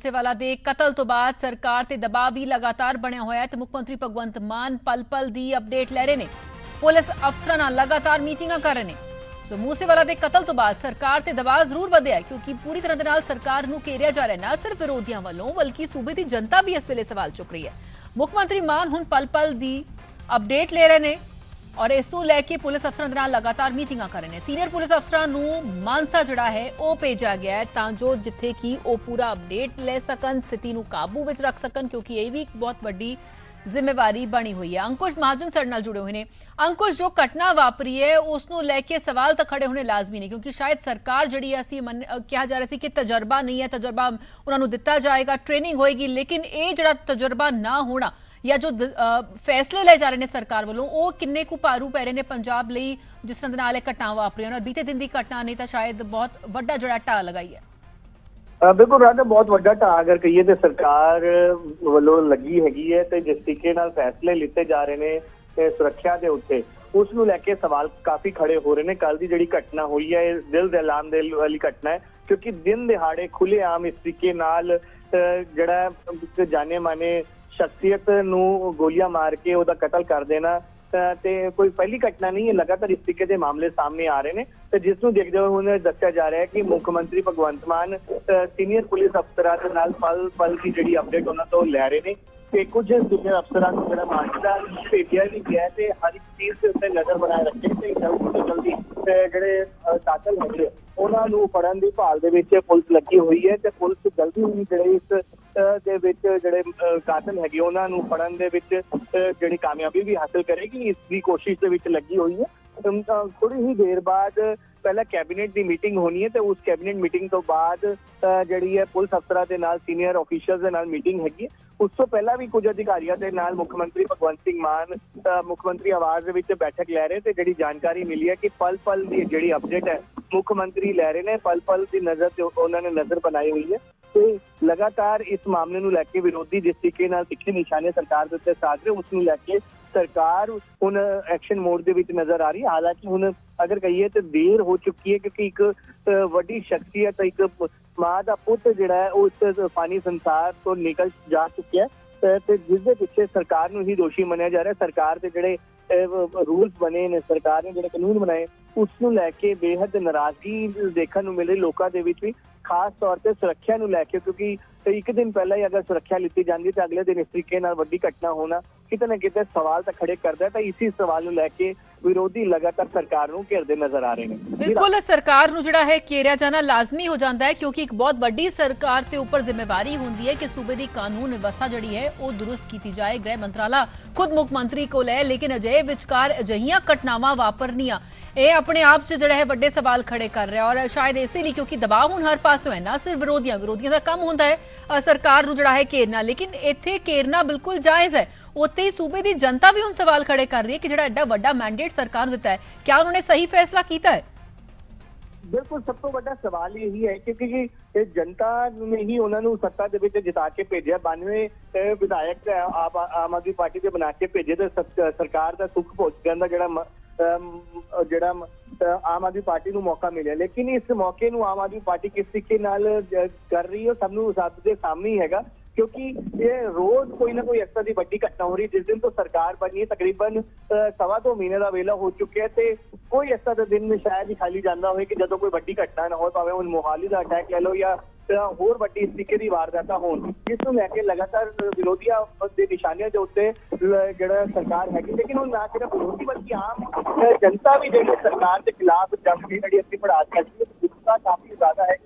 ਮੂਸੇਵਾਲਾ ਦੇ ਕਤਲ ਤੋਂ ਬਾਅਦ ਸਰਕਾਰ ਤੇ ਦਬਾਅ ਵੀ ਲਗਾਤਾਰ ਬਣਿਆ ਹੋਇਆ ਹੈ ਤੇ ਮੁੱਖ ਮੰਤਰੀ ਭਗਵੰਤ ਮਾਨ ਪਲ-ਪਲ ਦੀ ਅਪਡੇਟ ਲੈ ਰਹੇ ਨੇ। ਪੁਲਿਸ ਅਫਸਰਾਂ ਨਾਲ ਲਗਾਤਾਰ ਮੀਟਿੰਗਾਂ ਕਰ ਰਹੇ ਨੇ। ਸੋ ਮੂਸੇਵਾਲਾ ਦੇ ਕਤਲ ਤੋਂ ਬਾਅਦ ਸਰਕਾਰ ਤੇ ਦਬਾਅ ਜ਼ਰੂਰ ਵਧਿਆ ਹੈ ਕਿਉਂਕਿ ਪੂਰੀ ਤਰ੍ਹਾਂ ਦੇ ਨਾਲ ਸਰਕਾਰ ਨੂੰ ਘੇਰਿਆ ਜਾ ਰਿਹਾ ਹੈ, ਨਾ ਸਿਰਫ ਵਿਰੋਧੀਆਂ ਵੱਲੋਂ ਬਲਕਿ ਸੂਬੇ ਦੀ ਜਨਤਾ ਵੀ ਇਸ ਵੇਲੇ ਸਵਾਲ ਚੁੱਕ ਰਹੀ ਹੈ। ਮੁੱਖ ਮੰਤਰੀ ਮਾਨ ਹੁਣ ਪਲ-ਪਲ ਦੀ ਅਪਡੇਟ ਲੈ ਰਹੇ ਨੇ और इस तो लैके पुलिस अफसरां दे नाल लगातार मीटिंगां कर रहे हैं। सीनियर पुलिस अफसरां नूं मानसा जिहड़ा है वो भेजा गया है तां जो जिथे कि वो पूरा अपडेट ले सकन, स्थिति नूं काबू विच रख सकन, क्योंकि ये भी एक बहुत वड्डी जिम्मेवारी बनी हुई है। अंकुश महाजन सर नाल जुड़े हुए हैं। अंकुश, जो घटना वापरी है उसनूं लैके सवाल तो खड़े होने लाजमी ने, क्योंकि शायद सरकार जिहड़ी असीं कहा जा रहा सी कि तजर्बा नहीं है, तजर्बा उन्हां नूं दिता जाएगा, ट्रेनिंग होएगी, लेकिन ये जिहड़ा तजर्बा ना होना या जो फैसले ले जा रहे हैं सरकार वालों वो किन्ने कु भारू पै रहे हैं पंजाब लई, जिस तरह नाल घटना वापरी और बीते दिन की घटना नहीं तो शायद बहुत वड्डा जिहड़ा ढाह लगाई है। बिल्कुल राजा, बहुत वड्डा ढाह अगर कहिए तो सरकार वालों लगी हैगी है ते जिस तरीके नाल फैसले लिते जा रहे हैं सुरक्षा के उत्ते उस नूं लैके सवाल काफी खड़े हो रहे हैं। कल की जिहड़ी घटना हुई है दिल दहलान दे वाली घटना है, क्योंकि दिन दिहाड़े खुलेआम इस तरीके नाल जिहड़ा जाने माने शख्सियत नूं गोलियां मार के उहदा कतल कर देना ते कोई पहली घटना नहीं है। लगातार इस तरीके के मामले सामने आ रहे हैं तो जिसनूं देखते हुए हुण दस्सिया जा रहा है कि मुख्यमंत्री भगवंत मान सीनियर पुलिस अफसरां दे नाल पल पल की जिहड़ी अपडेट उन्हां तों लै रहे हैं ते कुछ सीनियर अफसरां नूं जिहड़ा मानसा भेजिया भी गया ते हर एक चीज़ के उत्ते नज़र बनाए रखे ते जल्दी तो जल्दी जिहड़े कातल हैगे उन्हां नूं फड़न दी भाल दे विच पुलिस लगी हुई है ते पुलिस जल्दी ही जिहड़े इस ਦੇ ਵਿੱਚ ਜਿਹੜੇ ਕਾਤਲ ਹੈਗੇ ਉਹਨਾਂ ਨੂੰ ਫੜਨ ਦੇ ਵਿੱਚ ਜਿਹੜੀ ਕਾਮਯਾਬੀ ਵੀ ਹਾਸਲ ਕਰੇਗੀ, ਇਸ ਦੀ ਕੋਸ਼ਿਸ਼ ਦੇ ਵਿੱਚ ਲੱਗੀ ਹੋਈ ਹੈ। ਥੋੜੀ ਹੀ ਦੇਰ ਬਾਅਦ ਪਹਿਲਾਂ ਕੈਬਨਿਟ ਦੀ ਮੀਟਿੰਗ ਹੋਣੀ ਹੈ ਤੇ ਉਸ ਕੈਬਨਿਟ ਮੀਟਿੰਗ ਤੋਂ ਬਾਅਦ ਜਿਹੜੀ ਹੈ ਪੁਲਿਸ ਅਫਸਰਾਂ ਦੇ ਨਾਲ ਸੀਨੀਅਰ ਆਫੀਸ਼ੀਅਲਸ ਦੇ ਨਾਲ ਮੀਟਿੰਗ ਹੈਗੀ। ਉਸ ਤੋਂ ਪਹਿਲਾਂ ਵੀ ਕੁਝ ਅਧਿਕਾਰੀਆਂ ਦੇ ਨਾਲ ਮੁੱਖ ਮੰਤਰੀ ਭਗਵੰਤ ਸਿੰਘ ਮਾਨ ਮੁੱਖ ਮੰਤਰੀ ਆਵਾਸ ਦੇ ਵਿੱਚ ਬੈਠਕ ਲੈ ਰਹੇ ਤੇ ਜਿਹੜੀ ਜਾਣਕਾਰੀ ਮਿਲੀ ਹੈ ਕਿ ਪਲ ਪਲ ਦੀ ਜਿਹੜੀ ਅਪਡੇਟ ਹੈ ਮੁੱਖ ਮੰਤਰੀ ਲੈ ਰਹੇ ਨੇ, ਪਲ ਪਲ ਦੀ ਨਜ਼ਰ ਤੇ ਉਹਨਾਂ ਨੇ ਨਜ਼ਰ ਬਣਾਈ ਹੋਈ ਹੈ ਤੇ ਲਗਾਤਾਰ ਇਸ ਮਾਮਲੇ ਨੂੰ ਲੈ ਕੇ ਵਿਰੋਧੀ ਜਿਸ ਤਰੀਕੇ ਨਾਲ ਤਿੱਖੇ ਨਿਸ਼ਾਨੇ ਸਰਕਾਰ ਦੇ ਉੱਤੇ ਸਾਧ ਰਹੇ ਉਸ ਨੂੰ ਲੈ ਕੇ ਸਰਕਾਰ ਹੁਣ ਐਕਸ਼ਨ ਮੋਡ ਦੇ ਵਿੱਚ ਨਜ਼ਰ ਆ ਰਹੀ ਹੈ। ਹਾਲਾਂਕਿ ਹੁਣ ਅਗਰ ਕਹੀਏ ਤਾਂ ਦੇਰ ਹੋ ਚੁੱਕੀ ਹੈ ਕਿਉਂਕਿ ਇੱਕ ਵੱਡੀ ਸ਼ਖਸੀਅਤ ਇੱਕ ਮਾਂ ਦਾ ਪੁੱਤ ਜਿਹੜਾ ਹੈ ਉਹ ਇਸ ਫਾਨੀ ਸੰਸਾਰ ਤੋਂ ਨਿਕਲ ਜਾ ਚੁੱਕਿਆ ਤੇ ਜਿਸ ਦੇ ਪਿੱਛੇ ਸਰਕਾਰ ਨੂੰ ਹੀ ਦੋਸ਼ੀ ਮੰਨਿਆ ਜਾ ਰਿਹਾ। ਸਰਕਾਰ ਦੇ ਜਿਹੜੇ रूल्स बने ने, सरकार ने जो कानून बनाए उसनूं लैके बेहद नाराजगी देखने को मिल रही लोगों के विच भी, खास तौर पर सुरक्षा नूं लैके, क्योंकि एक दिन पहले ही अगर सुरक्षा लीती जाती तो अगले दिन इस तरीके नाल वड्डी घटना होना किते ना किते सवाल तो खड़े करता है। तो इसी सवाल नूं लैके विरोधी लगातार सरकार नूं घेरदे नजर आ रहे हैं। बिल्कुल सरकार नूं जिहड़ा है घेरिया जाना लाजमी हो जाता है क्योंकि एक बहुत वड्डी सरकार के उपर जिम्मेवारी होंदी है कि सूबे की कानून व्यवस्था जिहड़ी है वो दुरुस्त की जाए। गृह मंत्राला खुद मुख मंत्री कोल है, लेकिन अजे विचकार अजिहियां घटनावां वापरनियां ये अपने आप च जिहड़ा है वड्डे सवाल खड़े कर रहा है और शायद इसे लिए क्योंकि दबाव हुण हर पासों है, ना सिर्फ विरोधियों का काम होंदा है सरकार नूं जिहड़ा है घेरना, लेकिन इत्थे घेरना बिल्कुल जायज़ है। उत्ते ही सूबे की जनता भी हुण सवाल खड़े कर रही है कि जिहड़ा एडा वड्डा मैंडेट सरकार नूं दिता है, क्या उन्होंने सही फैसला किया है? बिल्कुल, सब तो बड़ा सवाल यही है क्योंकि जनता ने ही उन्होंने सत्ता के विच जिता के भेजा। 92 विधायक आम आदमी पार्टी के बना के भेजे तो सरकार का सुख भोजन का जिहड़ा आम आदमी पार्टी नूं मौका मिले, लेकिन इस मौके नूं आम आदमी पार्टी किस तरीके नाल कर रही है सबनूं सब दे सामने ही हैगा, क्योंकि ये रोज कोई ना कोई इस तरह की वड्डी घटना हो रही है। जिस दिन तो सरकार बनी है तकरीबन 2.25 महीने का वेला हो चुका है तो कोई इस तरह दिन शायद ही खाली जाता हो कि जो कोई वड्डी घटना ना हो, भावें हुण मोहाली का अटैक लै लो या होर वड्डी इस तरीके की वारदात होण, जिसनूं लैके लगातार विरोधियां दे निशानियां दे उत्ते जिहड़ा सरकार हैगी। लेकिन हुण ना सिर्फ विरोधी बल्कि आम जनता भी जिहड़ी सरकार के खिलाफ जंग की जिहड़ी असीं पढ़ा सकदी है, गुस्सा काफी ज्यादा है।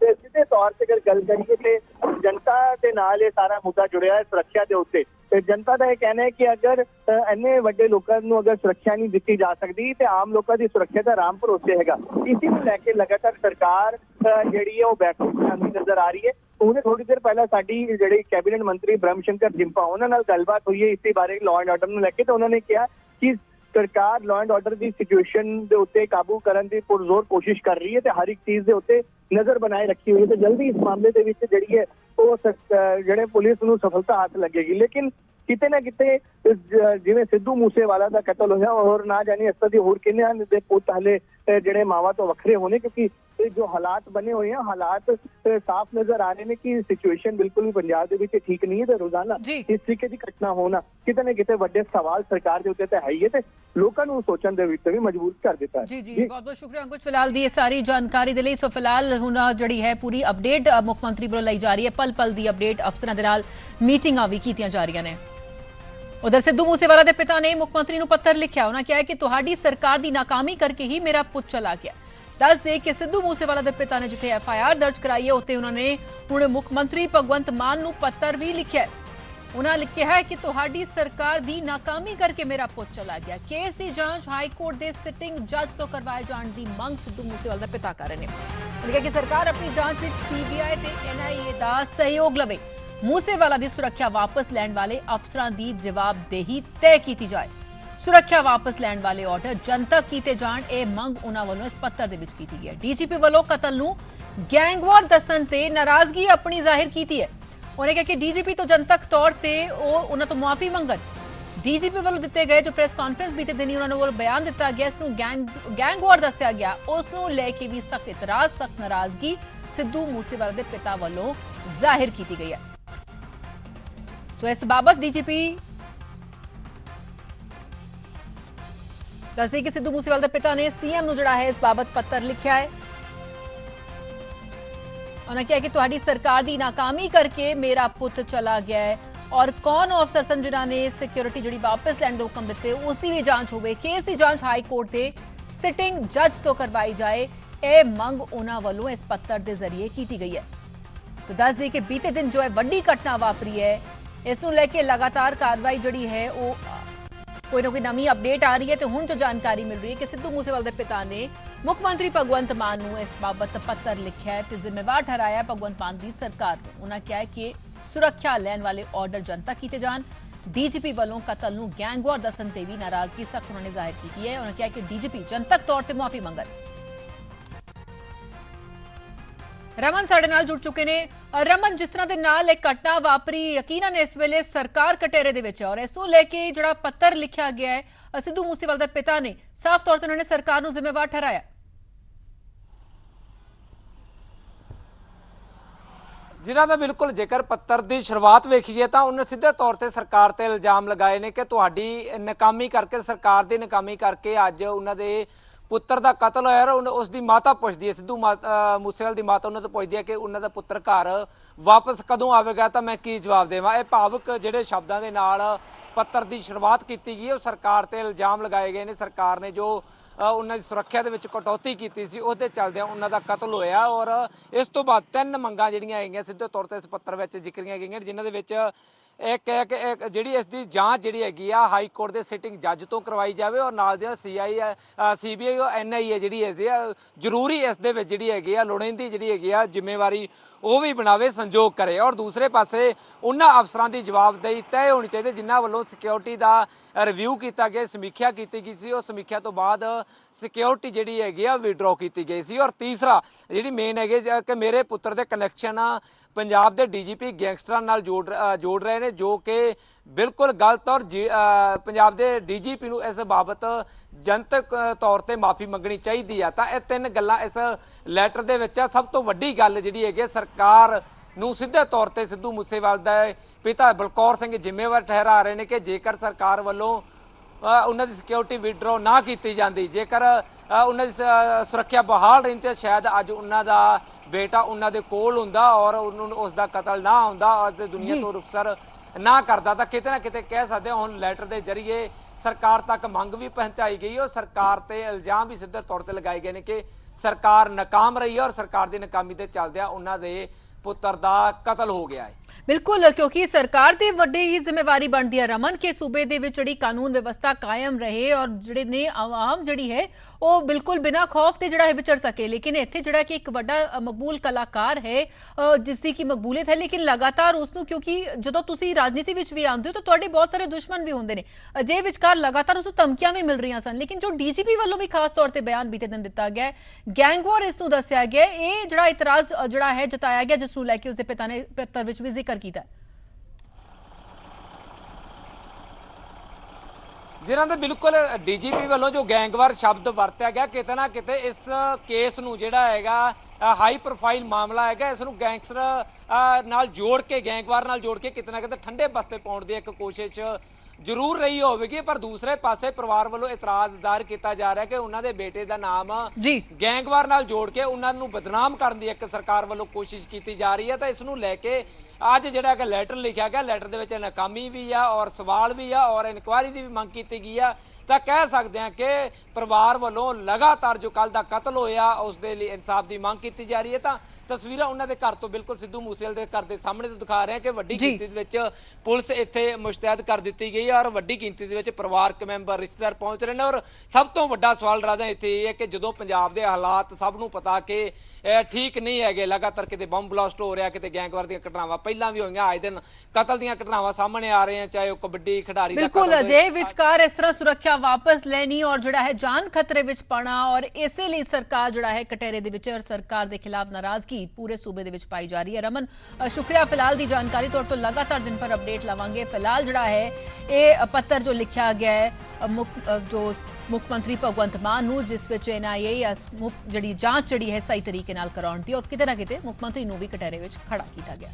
सीधे तौर से अगर गल करिए तो जनता के नाल ये सारा मुद्दा जुड़िया है सुरक्षा के उत्ते। जनता का यह कहना है कि अगर इन्ने वड्डे लोगों को अगर सुरक्षा नहीं दी जा सकती तो आम लोगों की सुरक्षा का आराम भरोसे हैगा। इसी को लैके लगातार सरकार जिहड़ी है वो बैकफुट खांदी नजर आ रही है। उन्हें थोड़ी देर पहले साडी जिहड़ी कैबिनेट मंत्री ब्रह्मशंकर जिंपा उन्हां नाल गलबात हुई है इस बारे लॉ एंड ऑर्डर नूं लैके, तो उन्होंने कहा कि सरकार लॉ एंड ऑर्डर की सिचुएशन के उत्ते काबू करने की पुरजोर कोशिश कर रही है तो हर एक चीज़ के उत्ते नज़र बनाए रखी हुई है। तो जल्दी इस मामले के विच जिहड़ी है वो जिहड़े पुलिस नूं सफलता हाथ लगेगी। लेकिन किते ना किते जिवें सिद्धू मूसेवाला का कतल होया और ना जाने इस तरह दी होर किन्ने दे पुत हले जिहड़े मावां तो वखरे होने, क्योंकि ਜੋ ਹਾਲਾਤ ਬਣੇ ਹੋਏ ਆ, ਹਾਲਾਤ ਸਾਫ਼ ਨਜ਼ਰ ਆ ਰਹੇ ਨੇ ਕਿ ਸਿਚੁਏਸ਼ਨ ਬਿਲਕੁਲ ਵੀ ਪੰਜਾਬ ਦੇ ਵਿੱਚ ਠੀਕ ਨਹੀਂ ਹੈ ਤੇ ਰੋਜ਼ਾਨਾ ਇਸ ਤਰੀਕੇ ਦੀ ਘਟਨਾ ਹੋਣਾ ਕਿਤੇ ਨਾ ਕਿਤੇ ਵੱਡੇ ਸਵਾਲ ਸਰਕਾਰ ਦੇ ਉੱਤੇ ਤਾਂ ਹੈ ਹੀ ਹੈ ਤੇ ਲੋਕਾਂ ਨੂੰ ਸੋਚਣ ਦੇ ਵਿੱਚ ਵੀ ਮਜਬੂਰ ਕਰ ਦਿੱਤਾ ਹੈ। ਜੀ ਜੀ, ਬਹੁਤ ਬਹੁਤ ਸ਼ੁਕਰੀਆ ਅੰकुश ਫਿਲਹਾਲ ਦੀ ਇਹ ਸਾਰੀ ਜਾਣਕਾਰੀ ਦੇ ਲਈ। ਸੋ ਫਿਲਹਾਲ ਹੁਣ ਜਿਹੜੀ ਹੈ ਪੂਰੀ ਅਪਡੇਟ ਮੁੱਖ ਮੰਤਰੀ ਵੱਲੋਂ ਲਈ ਜਾ ਰਹੀ ਹੈ, ਪਲ ਪਲ ਦੀ ਅਪਡੇਟ, ਅਫਸਰਾਂ ਦੇ ਨਾਲ ਮੀਟਿੰਗਾਂ ਵੀ ਕੀਤੀਆਂ ਜਾ ਰਹੀਆਂ ਨੇ। उधर सिद्धू मूसेवाला के पिता ने मुख्यमंत्री ਨੂੰ पत्र लिखा, उन्होंने कहा कि तुहाडी सरकार की नाकामी करके ही मेरा पुत चला गया। दस दे कि सिद्धू मूसेवाला के पिता ने जिथे FIR दर्ज कराई है उत्ते उन्होंने हुण मुख्यमंत्री भगवंत मान नूं पत्र भी लिखा है। उन्होंने लिखा है कि तुहाडी सरकार की नाकामी करके मेरा पुत चला गया। केस की जांच हाई कोर्ट के सिटिंग जज तो करवाए जाने की मंग सिद्धू मूसेवाला के पिता कर रहे हैं। उन्होंने कहा कि सरकार अपनी जांच में CBI ते NIA का सहयोग लवे, मूसेवाला की सुरक्षा वापस लैण वाले अफसरां की जवाबदेही तय की जाए, सुरक्षा वापस लैण वाले ऑर्डर जनतक किए जाण, यह मंग उन्हां वल्लों इस पत्र दे विच कीती गई है। DGP वल्लों कतल नूं गैंगवार दस्सण ते नाराजगी अपनी जाहिर की है। उन्होंने कहा कि DGP तो जनतक तौर पर उन्हां तो मुआफी मंगन। DGP वल्लों दिते गए जो प्रेस कॉन्फ्रेंस बीते दिन उन्होंने वो बयान दिता गया, इसनूं गैंगवार दस्सिया गया, उसनूं लैके भी सख्त इतराज, सख्त नाराजगी सिद्धू मूसेवाला के पिता वल्लों जाहिर की गई है। सो इस बाबत DGP दस कि सिद्धू मूसेवाला के पिता ने CM जिहड़ा है इस बाबत पत्र लिखा है। उन्होंने कहा कि तुहाडी सरकार की नाकामी करके मेरा पुत चला गया है और कौन अफसर सन जिन्हां ने सिक्योरिटी जिहड़ी वापस लैण दे हुकम दिते उसकी भी जांच होवे, केस की जांच हाई कोर्ट के सिटिंग जज तो करवाई जाए, यह मंग उन्हां वल्लों इस पत्र के जरिए की गई है। तो दस दी कि बीते दिन जो है वड्डी घटना वापरी है, इसनूं लैके लगातार कार्रवाई जिहड़ी है वो कोई ना कोई नवी अपडेट आ रही है। तो हुण जो जानकारी मिल रही है कि सिद्धू मूसेवाला के पिता ने मुख्यमंत्री भगवंत मान नूं इस बाबत पत्र लिखा है तो जिम्मेवार ठहराया भगवंत मान की सरकार को। उन्होंने कहा है कि सुरक्षा लैण वाले ऑर्डर जनता किए जान। DGP वालों कतल नूं गैंगवार दस्सण ते भी नाराजगी सख्त उन्होंने जाहिर की है। उन्होंने कहा कि DGP जनतक तौर पर मुआफी मंगन। रमन साडे नाल जुड़ चुके ने। रमन, जिस तरह के नाल एक घटना वापरी यकीनन इस वेले सरकार कटेरे दे विच है और इसनूं लेके जिहड़ा पत्र लिखा गया है सिद्धू मूसेवाला के पिता ने साफ तौर पर उन्होंने सरकार नूं जिम्मेवार ठहराया। जिन्हां दा बिल्कुल जेकर पत्र की शुरुआत वेखीए तो उन्हें सीधे तौर पर सरकार ते इल्जाम लगाए ने कि तुहाडी नाकामी करके, सरकार की नाकामी करके अज उन्हां दे पुत्र का कतल होया। उसकी माता पुछदी है, सिद्धू मूसेवाला की माता उन्होंने पुछदी है कि उन्होंने पुत्र घर वापस कदों आवेगा, तो मैं की जवाब देवां। ये भावुक जिहड़े शब्दों के नाल पत्र की शुरुआत की गई है, सरकार ते इल्जाम लगाए गए हैं। सरकार ने जो उन्होंने सुरक्षा के कटौती की सी उसके चलदे उन्होंने कतल होया और इस तो बाद 3 मंगां जिहड़ियां आईयां सीधे तौर पर इस पत्र में जिक्रियां गईयां, जिन्हां दे विच एक जिहड़ी इसकी जांच जिहड़ी हैगी आ हाई कोर्ट के सिटिंग जज तो करवाई जाए और नाल दी CBI और NIA जिहड़ी हैगी आ जरूरी इस दे विच जिहड़ी हैगी आ लोड़ींदी जिहड़ी हैगी आ जिम्मेवारी वो भी बनावे, संजोग करे। और दूसरे पासे उन्हां अफसरां दी जवाबदेही तय होनी चाहिए जिन्हां वल्लों सिक्योरिटी का रिव्यू किया गया, समीक्षा की गई सी और समीक्षा तो बाद सिक्योरिटी जिहड़ी हैगी आ विड्रॉ की गई सी। और तीसरा जिहड़ी मेन हैगी कि मेरे पुत्र दे कनैक्शन पंजाब के DGP गैंगस्टरां नाल जोड़ रहे हैं, जो कि बिल्कुल गलत और पंजाब के DGP नूं इस बाबत जनतक तौर पर माफ़ी मंगनी चाहिए है। तो यह 3 गल्लां इस लैटर दे विच सब तो वड्डी गल जिहड़ी हैगी सरकार नूं सीधे तौर पर सिद्धू मूसेवाला दे पिता बलकौर सिंह जिम्मेवार ठहरा रहे हैं कि जेकर सरकार वालों उन्होंने सिक्योरिटी विड्रॉ ना की जाती, जेकर उन्होंने सुरक्षा बहाल रही तो शायद अज उन्होंने बेटा उन्होंने कोल हुंदा और उसका कतल ना होंदा और दुनिया तो रुखसर ना करता। तो किते ना किते कह सकते हुण लैटर के जरिए सरकार तक मंग भी पहुँचाई गई और सरकार ते इल्जाम भी सीधे तौर पर लगाए गए हैं कि सरकार नाकाम रही है और सरकार की नाकामी के चलदे उन्होंने पुत्र का कतल हो गया है। बिल्कुल, क्योंकि सरकार की वड्डी ही जिम्मेवारी बनती है रमन के सूबे दे विच जिहड़ी कानून व्यवस्था कायम रहे और जिहड़े ने आवाम जिहड़ी है वो बिल्कुल बिना खौफ के जिहड़ा है विचर सके। लेकिन इत्थे जिहड़ा कि एक वड्डा मकबूल कलाकार है जिसकी की मकबूलियत है, लेकिन लगातार उसनूं क्योंकि जदों तुसीं राजनीति विच भी आउंदे हो तो तुहाडे बहुत सारे दुश्मन भी हुंदे ने, अजे विचकार लगातार उसनूं धमकियां भी मिल रही सन। लेकिन जो DGP वालों भी खास तौर पर बयान बीते दिन दिता गया, गैंगवार इसनूं दस्सिया गया, ये जिहड़ा इतराज जिहड़ा है जताया गया जिसनूं लैके उसके पिता ने पत्र विच भी जिक्र कीता। ਜਿਨ੍ਹਾਂ ਦੇ ਬਿਲਕੁਲ ਡੀਜੀਪੀ ਵੱਲੋਂ ਜੋ ਗੈਂਗਵਾਰ ਸ਼ਬਦ ਵਰਤਿਆ ਗਿਆ, ਕਿਤੇ ਨਾ ਕਿਤੇ ਇਸ ਕੇਸ ਨੂੰ ਜਿਹੜਾ ਹੈਗਾ ਹਾਈ ਪ੍ਰੋਫਾਈਲ ਮਾਮਲਾ ਹੈਗਾ, ਇਸ ਨੂੰ ਗੈਂਗਸਟਰ ਨਾਲ ਜੋੜ ਕੇ, ਗੈਂਗਵਾਰ ਨਾਲ ਜੋੜ ਕੇ ਕਿਤੇ ਨਾ ਕਿਤੇ ਠੰਡੇ ਬਸਤੇ ਪਾਉਣ ਦੀ ਇੱਕ ਕੋਸ਼ਿਸ਼ ਜ਼ਰੂਰ ਰਹੀ ਹੋਵੇਗੀ। ਪਰ ਦੂਸਰੇ ਪਾਸੇ ਪਰਿਵਾਰ ਵੱਲੋਂ ਇਤਰਾਜ਼ ਜ਼ਾਹਰ ਕੀਤਾ ਜਾ ਰਿਹਾ ਕਿ ਉਹਨਾਂ ਦੇ ਬੇਟੇ ਦਾ ਨਾਮ ਗੈਂਗਵਾਰ ਨਾਲ ਜੋੜ ਕੇ ਉਹਨਾਂ ਨੂੰ ਬਦਨਾਮ ਕਰਨ ਦੀ ਇੱਕ ਸਰਕਾਰ ਵੱਲੋਂ ਕੋਸ਼ਿਸ਼ ਕੀਤੀ ਜਾ ਰਹੀ ਹੈ। ਤਾਂ ਇਸ ਨੂੰ ਲੈ ਕੇ ਅੱਜ ਜਿਹੜਾ ਕਿ ਲੈਟਰ ਲਿਖਿਆ ਗਿਆ, ਲੈਟਰ ਦੇ ਵਿੱਚ ਨਾਕਾਮੀ ਵੀ ਆ ਔਰ ਸਵਾਲ ਵੀ ਆ ਔਰ ਇਨਕੁਆਇਰੀ ਦੀ ਵੀ ਮੰਗ ਕੀਤੀ ਗਈ ਆ। ਤਾਂ ਕਹਿ ਸਕਦੇ ਹਾਂ ਕਿ ਪਰਿਵਾਰ ਵੱਲੋਂ ਲਗਾਤਾਰ ਜੋ ਕੱਲ ਦਾ ਕਤਲ ਹੋਇਆ ਉਸ ਦੇ ਲਈ ਇਨਸਾਫ ਦੀ ਮੰਗ ਕੀਤੀ ਜਾ ਰਹੀ ਹੈ। ਤਾਂ ਤਸਵੀਰਾਂ ਉਹਨਾਂ ਦੇ ਘਰ ਤੋਂ ਬਿਲਕੁਲ ਸਿੱਧੂ ਮੂਸੇਵਾਲੇ ਦੇ ਘਰ ਦੇ ਸਾਹਮਣੇ ਤੋਂ ਦਿਖਾ ਰਹੇ ਹਾਂ ਕਿ ਵੱਡੀ ਗਿਣਤੀ ਦੇ ਵਿੱਚ ਪੁਲਿਸ ਇੱਥੇ ਮੁਸ਼ਤੈਦ ਕਰ ਦਿੱਤੀ ਗਈ ਹੈ ਔਰ ਵੱਡੀ ਗਿਣਤੀ ਦੇ ਵਿੱਚ ਪਰਿਵਾਰਕ ਮੈਂਬਰ, ਰਿਸ਼ਤੇਦਾਰ ਪਹੁੰਚ ਰਹੇ ਨੇ। ਔਰ ਸਭ ਤੋਂ ਵੱਡਾ ਸਵਾਲ ਰਾਜਾ ਇੱਥੇ ਇਹ ਹੈ ਕਿ ਜਦੋਂ ਪੰਜਾਬ ਦੇ ਹਾਲਾਤ ਸਭ ਨੂੰ ਪਤਾ ਕਿ ਠੀਕ ਨਹੀਂ ਹੈਗੇ, ਲਗਾਤਾਰ ਕਿਤੇ ਬੰਬ ਬਲਾਸਟ ਹੋ ਰਿਹਾ, ਕਿਤੇ ਗੈਂਗਵਾਰ ਦੀਆਂ ਘਟਨਾਵਾਂ ਪਹਿਲਾਂ ਵੀ ਹੋਈਆਂ, ਆਏ ਦਿਨ ਕਤਲ ਦੀਆਂ ਘਟਨਾਵਾਂ ਸਾਹਮਣੇ ਆ ਰਹੇ ਹਨ, ਚਾਹੇ ਉਹ ਕਬੱਡੀ ਖਿਡਾਰੀ ਦਾ ਬਿਲਕੁਲ ਅਜੇ ਵਿਚਕਾਰ ਇਸ ਤਰ੍ਹਾਂ ਸੁਰੱਖਿਆ ਵਾਪਸ ਲੈਣੀ ਔਰ ਜਿਹੜਾ ਹੈ ਜਾਨ ਖਤਰੇ ਵਿੱਚ ਪਾਣਾ ਔਰ ਇਸੇ ਲਈ ਸਰਕਾਰ ਜਿਹੜਾ ਹੈ ਕਟਹਿਰੇ ਦੇ ਵਿੱਚ ਔਰ ਸਰਕਾਰ ਦੇ ਖਿਲਾਫ ਨਾਰਾਜ਼ਗੀ ਪੂਰੇ ਸੂਬੇ ਦੇ ਵਿੱਚ ਪਾਈ ਜਾ ਰਹੀ ਹੈ। ਰਮਨ ਸ਼ੁਕਰੀਆ ਫਿਲਹਾਲ ਦੀ ਜਾਣਕਾਰੀ ਤੌਰ ਤੋਂ, ਲਗਾਤਾਰ ਦਿਨ ਪਰ ਅਪਡੇਟ ਲਵਾਂਗੇ। ਫਿਲਹਾਲ ਜਿਹੜਾ ਹੈ ਇਹ ਪੱਤਰ ਜੋ ਲਿਖਿਆ ਗਿਆ ਹੈ ਜੋ ਮੁੱਖ ਮੰਤਰੀ ਭਗਵੰਤ ਮਾਨ ਨੂੰ, ਜਿਸ ਵਿੱਚ NIA ਜਿਹੜੀ ਜਾਂਚ ਜਿਹੜੀ ਹੈ ਸਹੀ ਤਰੀਕੇ ਨਾਲ ਕਰਾਉਣ ਦੀ ਔਰ ਕਿਤੇ ਨਾ ਕਿਤੇ ਮੁੱਖ ਮੰਤਰੀ ਨੂੰ ਵੀ ਕਟਹਿਰੇ ਵਿੱਚ ਖੜਾ ਕੀਤਾ ਗਿਆ।